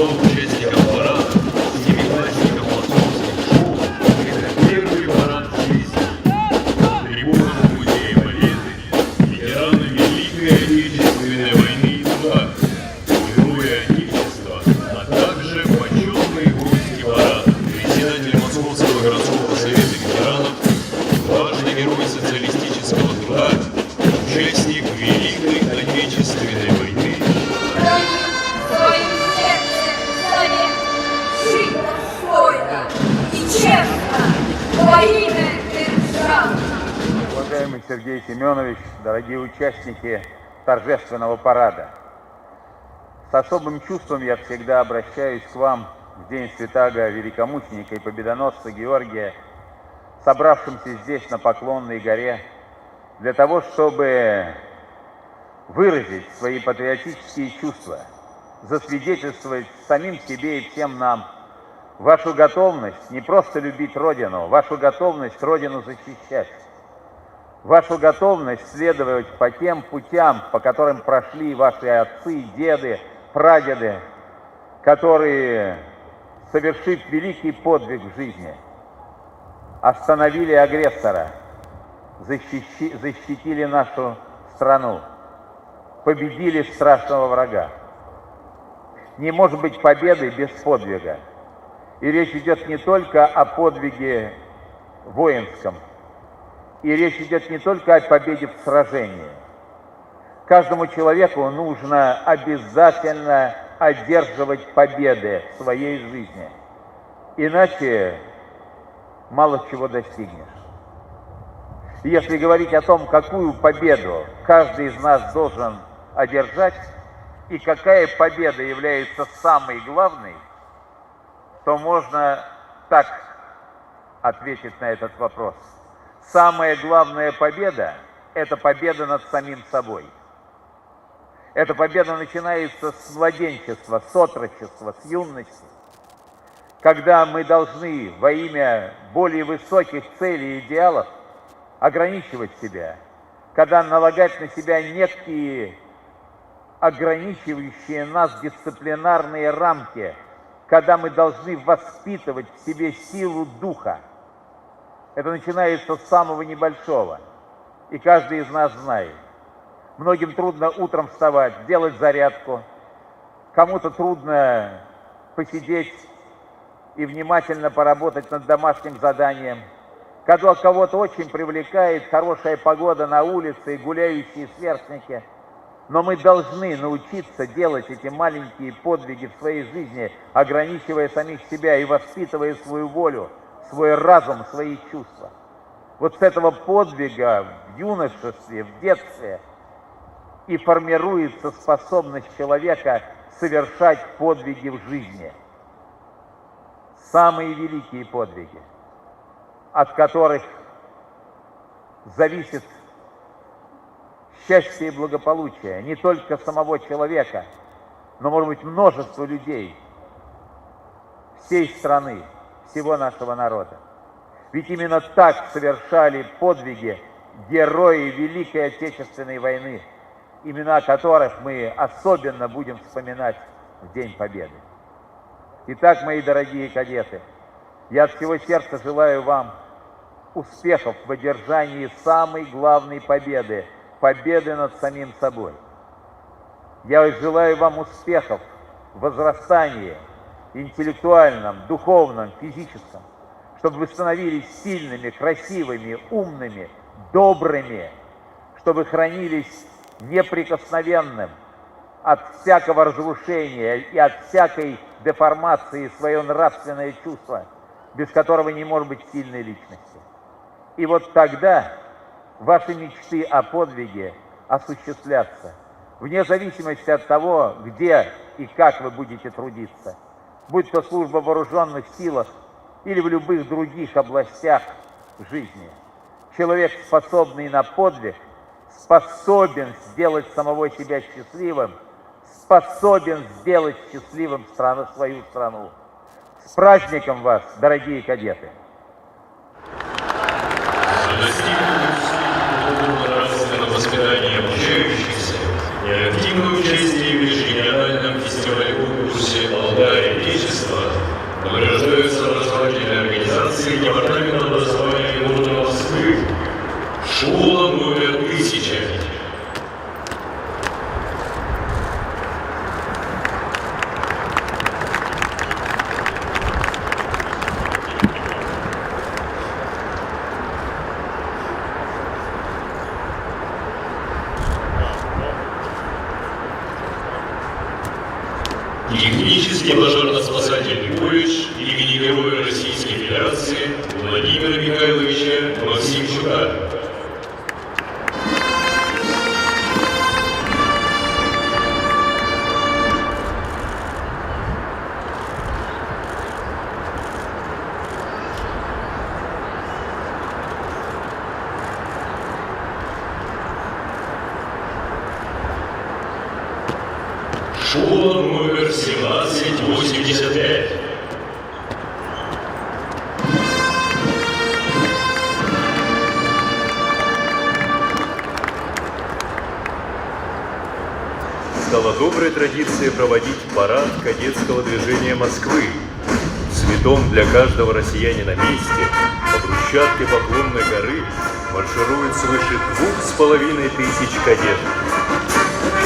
всем участникам парада, семиклассникам московских школ, это первый парад в жизни. Трибунам Музея Победы, ветераны Великой Отечественной войны и труда, Герои Отечества, а также почетные гости парада, председатель Московского городского совета ветеранов, важный герой социалистического труда, участник Великой Отечественной войны. Своим сердцем завет, жить достойно и честно во имя державы. Уважаемый Сергей Семенович, дорогие участники торжественного парада, с особым чувством я всегда обращаюсь к вам в день святаго великомученика и победоносца Георгия, собравшимся здесь на Поклонной горе, для того, чтобы выразить свои патриотические чувства, засвидетельствовать самим себе и всем нам вашу готовность не просто любить Родину, вашу готовность Родину защищать, вашу готовность следовать по тем путям, по которым прошли ваши отцы, деды, прадеды, которые, совершив великий подвиг в жизни, остановили агрессора, защитили нашу страну, победили страшного врага. Не может быть победы без подвига. И речь идет не только о подвиге воинском, и речь идет не только о победе в сражении. Каждому человеку нужно обязательно одерживать победы в своей жизни, иначе мало чего достигнешь. И если говорить о том, какую победу каждый из нас должен одержать, и какая победа является самой главной, то можно так ответить на этот вопрос. Самая главная победа – это победа над самим собой. Эта победа начинается с младенчества, с отрочества, с юности, когда мы должны во имя более высоких целей и идеалов ограничивать себя, когда налагать на себя некие ограничивающие нас дисциплинарные рамки, когда мы должны воспитывать в себе силу духа. Это начинается с самого небольшого, и каждый из нас знает. Многим трудно утром вставать, делать зарядку, кому-то трудно посидеть и внимательно поработать над домашним заданием, когда кого-то очень привлекает хорошая погода на улице и гуляющие сверстники. Но мы должны научиться делать эти маленькие подвиги в своей жизни, ограничивая самих себя и воспитывая свою волю, свой разум, свои чувства. Вот с этого подвига в юношестве, в детстве и формируется способность человека совершать подвиги в жизни. Самые великие подвиги, от которых зависит счастье и благополучие не только самого человека, но, может быть, множество людей, всей страны, всего нашего народа. Ведь именно так совершали подвиги герои Великой Отечественной войны, имена которых мы особенно будем вспоминать в День Победы. Итак, мои дорогие кадеты, я от всего сердца желаю вам успехов в одержании самой главной победы, победы над самим собой. Я желаю вам успехов в возрастании интеллектуальном, духовном, физическом, чтобы вы становились сильными, красивыми, умными, добрыми, чтобы хранились неприкосновенным от всякого разрушения и от всякой деформации свое нравственное чувство, без которого не может быть сильной личности. И вот тогда ваши мечты о подвиге осуществлятся, вне зависимости от того, где и как вы будете трудиться, будь то служба в вооруженных силах или в любых других областях жизни. Человек, способный на подвиг, способен сделать самого себя счастливым, способен сделать счастливым свою страну. С праздником вас, дорогие кадеты! Нравственного воспитания обучающихся и активное участие в межрегиональном фестивале-конкурсе «Алтай» аккредитации Департамента образования города Москвы. Школа номер 1000. Технический пожарно-спасательный колледж имени Героя Российской Федерации Владимира Михайловича Максимчука. Школа номер 1785. Стала доброй традицией проводить парад кадетского движения Москвы. Цветом для каждого россиянина месте по брусчатке Поклонной горы марширует свыше 2500 кадетов.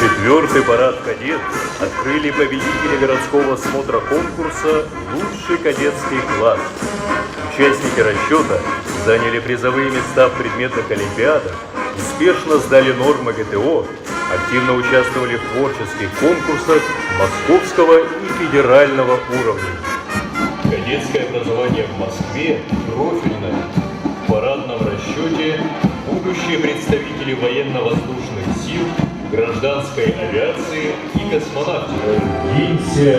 Четвертый парад кадет открыли победители городского смотра конкурса «Лучший кадетский класс». Участники расчета заняли призовые места в предметных олимпиадах, успешно сдали нормы ГТО, активно участвовали в творческих конкурсах московского и федерального уровней. Кадетское образование в Москве профильное. В парадном расчете будущие представители военно-воздушных сил, гражданской авиации и космонавтики. Двинься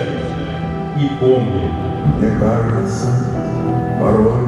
и помни. Мне кажется, порой